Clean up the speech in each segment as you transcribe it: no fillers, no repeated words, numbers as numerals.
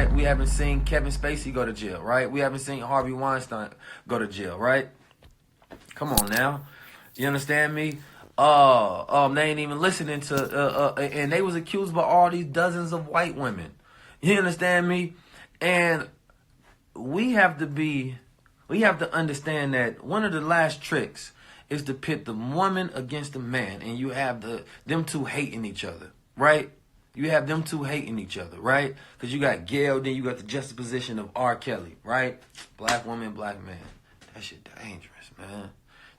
right? We haven't seen Kevin Spacey go to jail, right? We haven't seen Harvey Weinstein go to jail, right? Come on now. You understand me? They ain't even listening to, and they was accused by all these dozens of white women. You understand me? And we have to understand that one of the last tricks is to pit the woman against the man, and you have them two hating each other, right? You have them two hating each other, right? Because you got Gail, then you got the juxtaposition of R.Kelly, right? Black woman, black man. That shit dangerous, man.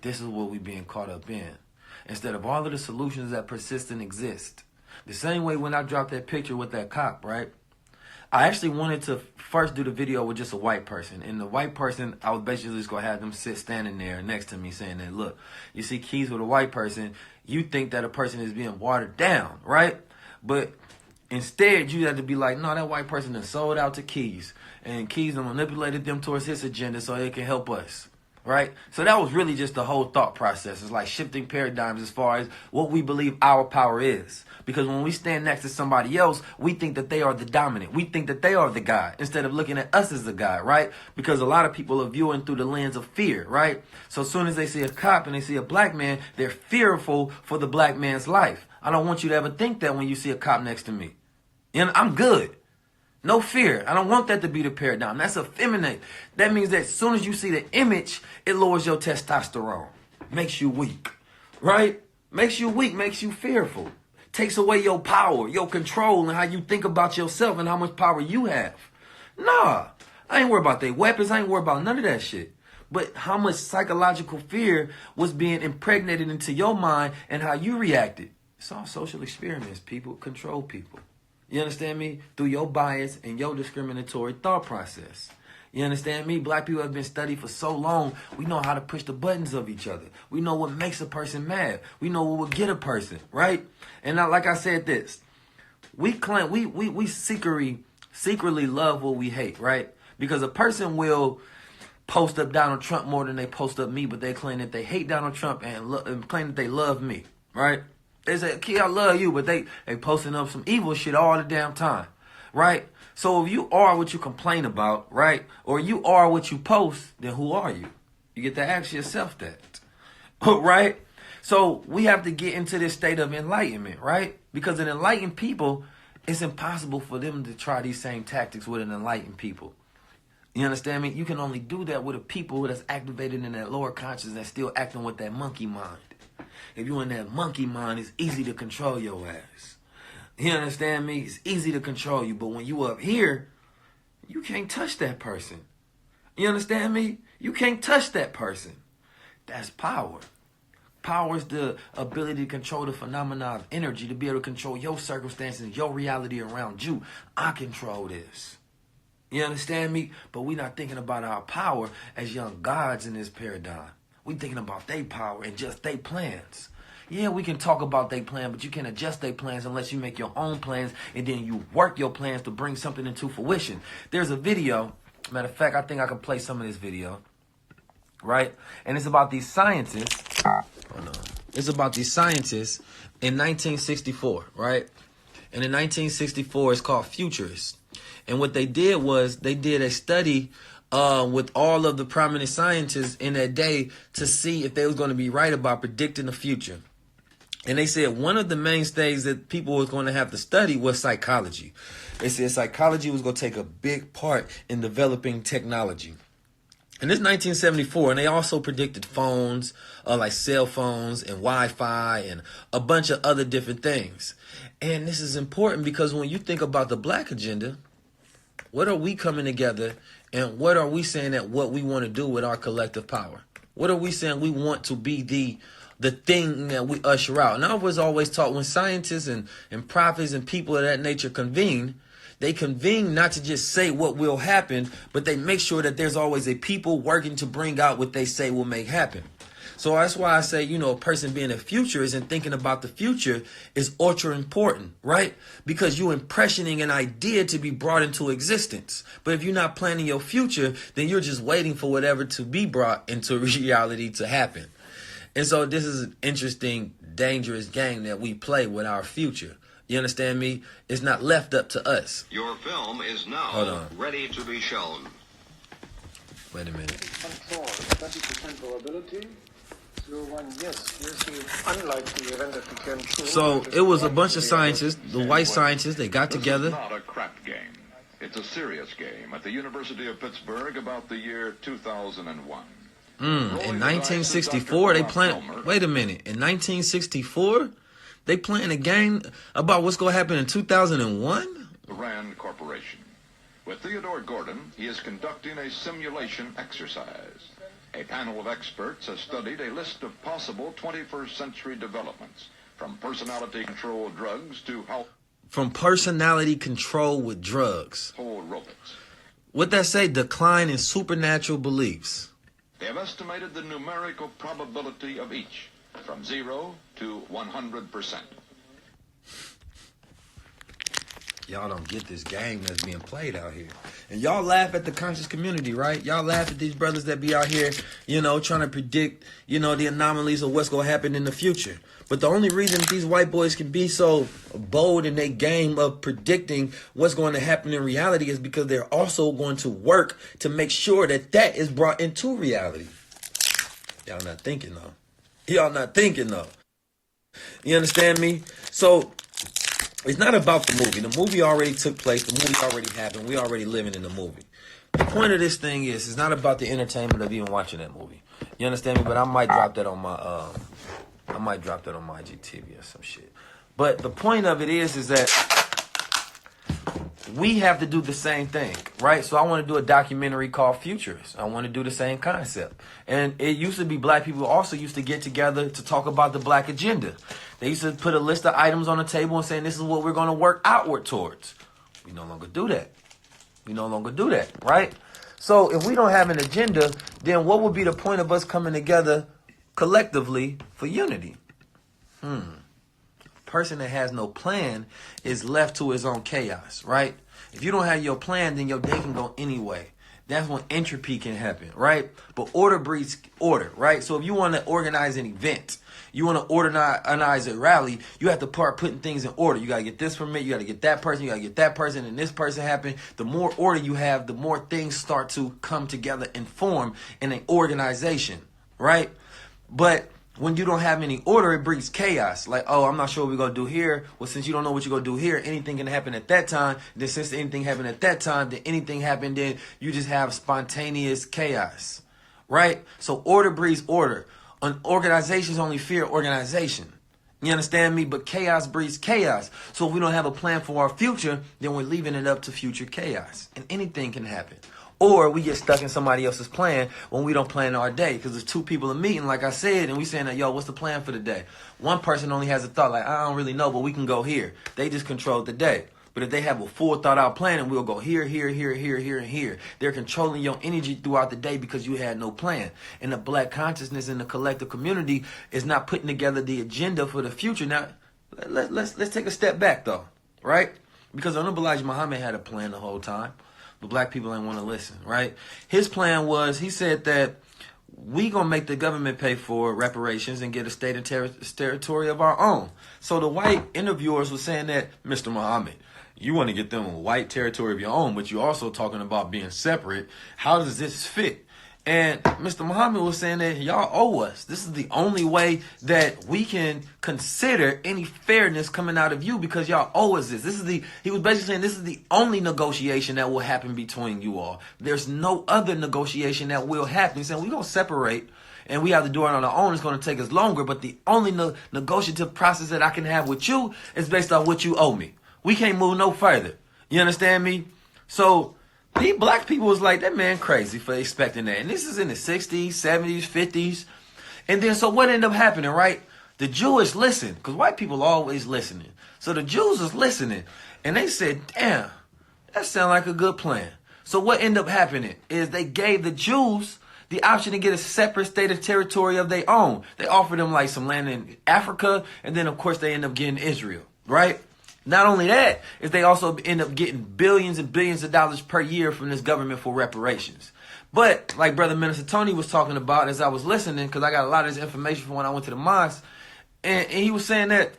This is what we being caught up in. Instead of all of the solutions that persist and exist. The same way when I dropped that picture with that cop, right? I actually wanted to first do the video with just a white person. And the white person, I was basically just going to have them standing there next to me saying that, look, you see Keys with a white person, you think that a person is being watered down, right? But instead, you have to be like, no, that white person has sold out to Keys. And Keys done manipulated them towards his agenda so they can help us. Right? So that was really just the whole thought process. It's like shifting paradigms as far as what we believe our power is. Because when we stand next to somebody else, we think that they are the dominant. We think that they are the guy instead of looking at us as the guy, right? Because a lot of people are viewing through the lens of fear, right? So as soon as they see a cop and they see a black man, they're fearful for the black man's life. I don't want you to ever think that when you see a cop next to me. And I'm good. No fear. I don't want that to be the paradigm. That's effeminate. That means that as soon as you see the image, it lowers your testosterone. Makes you weak. Right? Makes you weak. Makes you fearful. Takes away your power, your control, and how you think about yourself and how much power you have. Nah. I ain't worried about their weapons. I ain't worried about none of that shit. But how much psychological fear was being impregnated into your mind and how you reacted. It's all social experiments. People control people. You understand me? Through your bias and your discriminatory thought process. You understand me? Black people have been studied for so long, we know how to push the buttons of each other. We know what makes a person mad. We know what will get a person, right? And now, like I said this, we claim we secretly love what we hate, right? Because a person will post up Donald Trump more than they post up me, but they claim that they hate Donald Trump and claim that they love me, right? They say, "Key, I love you," but they posting up some evil shit all the damn time, right? So if you are what you complain about, right, or you are what you post, then who are you? You get to ask yourself that, right? So we have to get into this state of enlightenment, right? Because an enlightened people, it's impossible for them to try these same tactics with an enlightened people. You understand me? You can only do that with a people that's activated in that lower consciousness that's still acting with that monkey mind. If you in that monkey mind, it's easy to control your ass. You understand me? It's easy to control you. But when you up here, you can't touch that person. You understand me? You can't touch that person. That's power. Power is the ability to control the phenomena of energy, to be able to control your circumstances, your reality around you. I control this. You understand me? But we're not thinking about our power as young gods in this paradigm. We thinking about their power and just their plans. Yeah, we can talk about their plan, but you can't adjust their plans unless you make your own plans and then you work your plans to bring something into fruition. There's a video. Matter of fact, I think I can play some of this video. Right? And it's about these scientists. Oh no. It's about these scientists in 1964, right? And in 1964, it's called Futurists. And what they did was they did a study with all of the prominent scientists in that day to see if they was going to be right about predicting the future. And they said one of the mainstays that people was going to have to study was psychology. They said psychology was going to take a big part in developing technology. And this 1974, and they also predicted phones, like cell phones and Wi-Fi and a bunch of other different things. And this is important because when you think about the black agenda, what are we coming together and what are we saying that what we want to do with our collective power? What are we saying we want to be the thing that we usher out? And I was always taught when scientists and prophets and people of that nature convene, they convene not to just say what will happen, but they make sure that there's always a people working to bring out what they say will make happen. So that's why I say, a person being a futurist and thinking about the future is ultra important, right? Because you're impressioning an idea to be brought into existence. But if you're not planning your future, then you're just waiting for whatever to be brought into reality to happen. And so this is an interesting, dangerous game that we play with our future. You understand me? It's not left up to us. Your film is now ready to be shown. Wait a minute. Control, 30% probability. 01, yes, unlikely event that became true. So it was a bunch of scientists, the white scientists, they got together. This is not a crap game. It's a serious game at the University of Pittsburgh about the year 2001. In 1964, they planned. Wait a minute. In 1964, they planned a game about what's going to happen in 2001? The Rand Corporation. With Theodore Gordon, he is conducting a simulation exercise. A panel of experts has studied a list of possible 21st century developments, from personality control drugs to health. From personality control with drugs. Whole robots. What that say? Decline in supernatural beliefs. They have estimated the numerical probability of each, from 0 to 100%. Y'all don't get this game that's being played out here. And y'all laugh at the conscious community, right? Y'all laugh at these brothers that be out here, trying to predict, the anomalies of what's going to happen in the future. But the only reason these white boys can be so bold in their game of predicting what's going to happen in reality is because they're also going to work to make sure that that is brought into reality. Y'all not thinking, though. You understand me? So it's not about the movie. The movie already took place. The movie already happened. We already living in the movie. The point of this thing is, it's not about the entertainment of even watching that movie. You understand me? But I might drop that on my IGTV or some shit. But the point of it is that we have to do the same thing, right? So I want to do a documentary called Futurists. I want to do the same concept. And it used to be black people also used to get together to talk about the black agenda. They used to put a list of items on the table and saying, this is what we're going to work outward towards. We no longer do that. Right? So if we don't have an agenda, then what would be the point of us coming together collectively for unity? Person that has no plan is left to his own chaos, right? If you don't have your plan, then your day can go anyway. That's when entropy can happen, right? But order breeds order, right? So if you want to organize an event, you want to organize a rally, you have to start putting things in order. You got to get this permit, you got to get that person, you got to get that person, and this person happen. The more order you have, the more things start to come together and form in an organization, right? But when you don't have any order, it breeds chaos. Like, oh, I'm not sure what we're going to do here. Well, since you don't know what you're going to do here, anything can happen at that time. Then since anything happened at that time, then anything happened, then you just have spontaneous chaos, right? So order breeds order. Organizations only fear organization. You understand me? But chaos breeds chaos. So if we don't have a plan for our future, then we're leaving it up to future chaos. And anything can happen. Or we get stuck in somebody else's plan when we don't plan our day. Because there's two people in meeting, like I said, and we saying that, yo, what's the plan for the day? One person only has a thought, like, I don't really know, but we can go here. They just control the day. But if they have a full thought out plan, and we'll go here, and here. They're controlling your energy throughout the day because you had no plan. And the black consciousness in the collective community is not putting together the agenda for the future. Now, let's take a step back, though, right? Because Honorable Elijah Muhammad had a plan the whole time. But black people ain't want to listen, right? His plan was, he said that we gonna make the government pay for reparations and get a state and territory of our own. So the white interviewers were saying that, Mr. Muhammad, you want to get them a white territory of your own, but you're also talking about being separate. How does this fit? And Mr. Muhammad was saying that y'all owe us. This is the only way that we can consider any fairness coming out of you because y'all owe us this. He was basically saying this is the only negotiation that will happen between you all. There's no other negotiation that will happen. He's saying we don't separate and we have to do it on our own. It's going to take us longer, but the only negotiative process that I can have with you is based on what you owe me. We can't move no further. You understand me? So these black people was like, that man crazy for expecting that. And this is in the 60s, 70s, 50s. And then so what ended up happening, right? The Jewish listened, because white people are always listening. So the Jews was listening. And they said, damn, that sounds like a good plan. So what ended up happening is they gave the Jews the option to get a separate state of territory of their own. They offered them like some land in Africa. And then, of course, they end up getting Israel, right? Not only that, is they also end up getting billions and billions of dollars per year from this government for reparations. But like Brother Minister Tony was talking about as I was listening, because I got a lot of this information from when I went to the mosque, and he was saying that,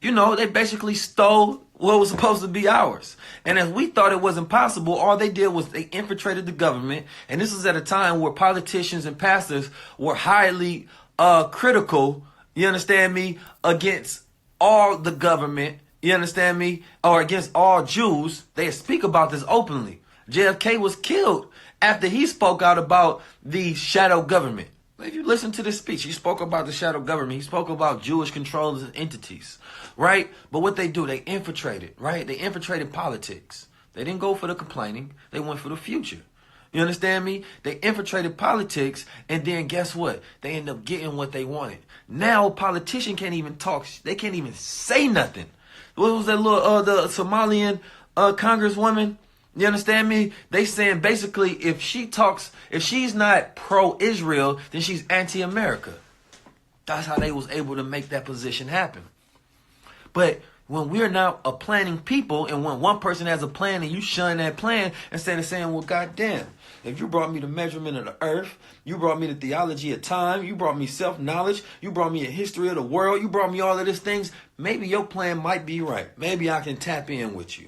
You know, they basically stole what was supposed to be ours. And as we thought it was impossible, all they did was they infiltrated the government. And this was at a time where politicians and pastors were highly critical, you understand me, against all the government, you understand me, or against all Jews. They speak about this openly. JFK was killed after he spoke out about the shadow government. If you listen to this speech, he spoke about the shadow government. He spoke about Jewish controllers and entities, right? But what they do, they infiltrated, right? They infiltrated politics. They didn't go for the complaining. They went for the future. You understand me? They infiltrated politics, and then guess what? They end up getting what they wanted. Now a politician can't even talk. They can't even say nothing. What was that little the Somalian congresswoman? You understand me? They saying basically if she's not pro-Israel, then she's anti-America. That's how they was able to make that position happen. But when we're now a planning people, and when one person has a plan and you shun that plan instead of saying, well, goddamn, if you brought me the measurement of the earth, you brought me the theology of time, you brought me self-knowledge, you brought me a history of the world, you brought me all of these things, maybe your plan might be right. Maybe I can tap in with you.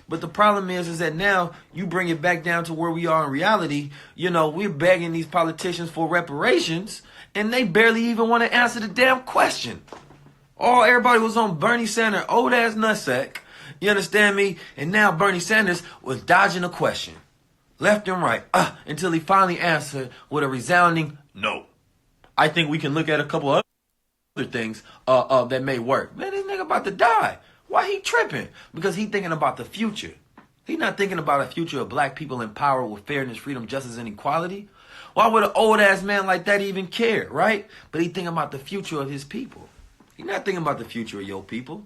But the problem is that now you bring it back down to where we are in reality. You know, we're begging these politicians for reparations, and they barely even want to answer the damn question. Everybody was on Bernie Sanders, old ass nutsack. You understand me? And now Bernie Sanders was dodging the question, left and right, until he finally answered with a resounding no. I think we can look at a couple other things that may work. Man, this nigga about to die. Why he tripping? Because he thinking about the future. He not thinking about a future of black people in power with fairness, freedom, justice, and equality. Why would an old ass man like that even care, right? But he thinking about the future of his people. He not thinking about the future of your people.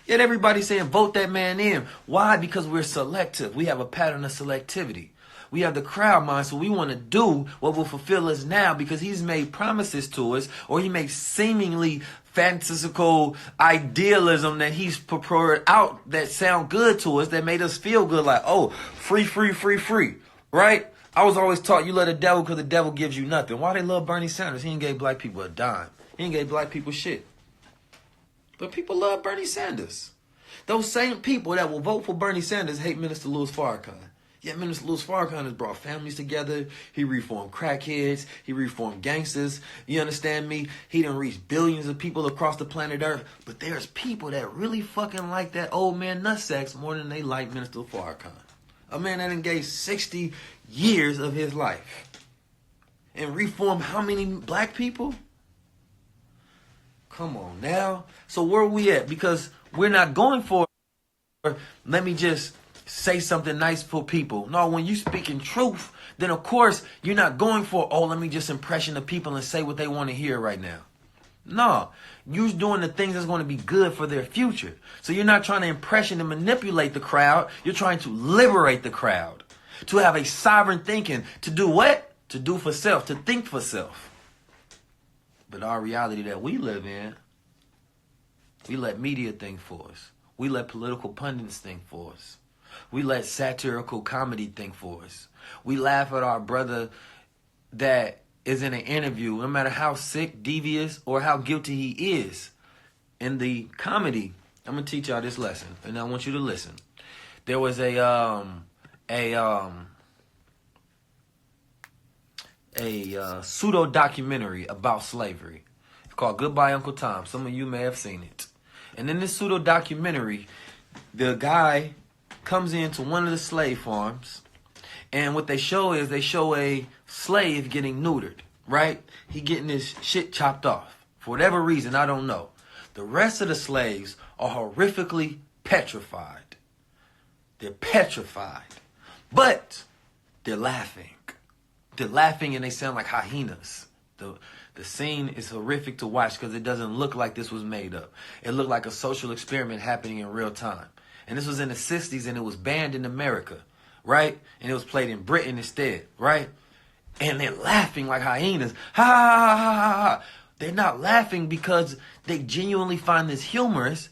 Yet everybody saying vote that man in. Why? Because we're selective. We have a pattern of selectivity. We have the crowd mind, so we want to do what will fulfill us now because he's made promises to us, or he makes seemingly fantastical idealism that he's prepared out that sound good to us, that made us feel good, like, oh, free, free, free, free, right? I was always taught you love the devil because the devil gives you nothing. Why they love Bernie Sanders? He ain't gave black people a dime. He ain't gave black people shit. But people love Bernie Sanders. Those same people that will vote for Bernie Sanders hate Minister Louis Farrakhan. Yet Minister Louis Farrakhan has brought families together. He reformed crackheads. He reformed gangsters. You understand me? He done reached billions of people across the planet Earth. But there's people that really fucking like that old man nutsacks more than they like Minister Farrakhan. A man that engaged 60 years of his life. And reformed how many black people? Come on now. So where are we at? Because we're not going for, let me just say something nice for people. No, when you speaking truth, then of course you're not going for, oh, let me just impression the people and say what they want to hear right now. No, you're doing the things that's going to be good for their future. So you're not trying to impression and manipulate the crowd. You're trying to liberate the crowd, to have a sovereign thinking, to do what? To do for self, to think for self. But our reality that we live in, we let media think for us. We let political pundits think for us. We let satirical comedy think for us. We laugh at our brother that is in an interview, no matter how sick, devious, or how guilty he is. In the comedy, I'm going to teach y'all this lesson, and I want you to listen. There was a pseudo documentary about slavery. It's called Goodbye Uncle Tom. Some of you may have seen it. And in this pseudo documentary, the guy comes into one of the slave farms, and what they show is a slave getting neutered, right? He getting his shit chopped off. For whatever reason, I don't know. The rest of the slaves are horrifically petrified. They're petrified. But they're laughing. They're laughing and they sound like hyenas. The scene is horrific to watch because it doesn't look like this was made up. It looked like a social experiment happening in real time. And this was in the 60s and it was banned in America, right? And it was played in Britain instead, right? And they're laughing like hyenas. Ha ha ha ha ha ha. They're not laughing because they genuinely find this humorous.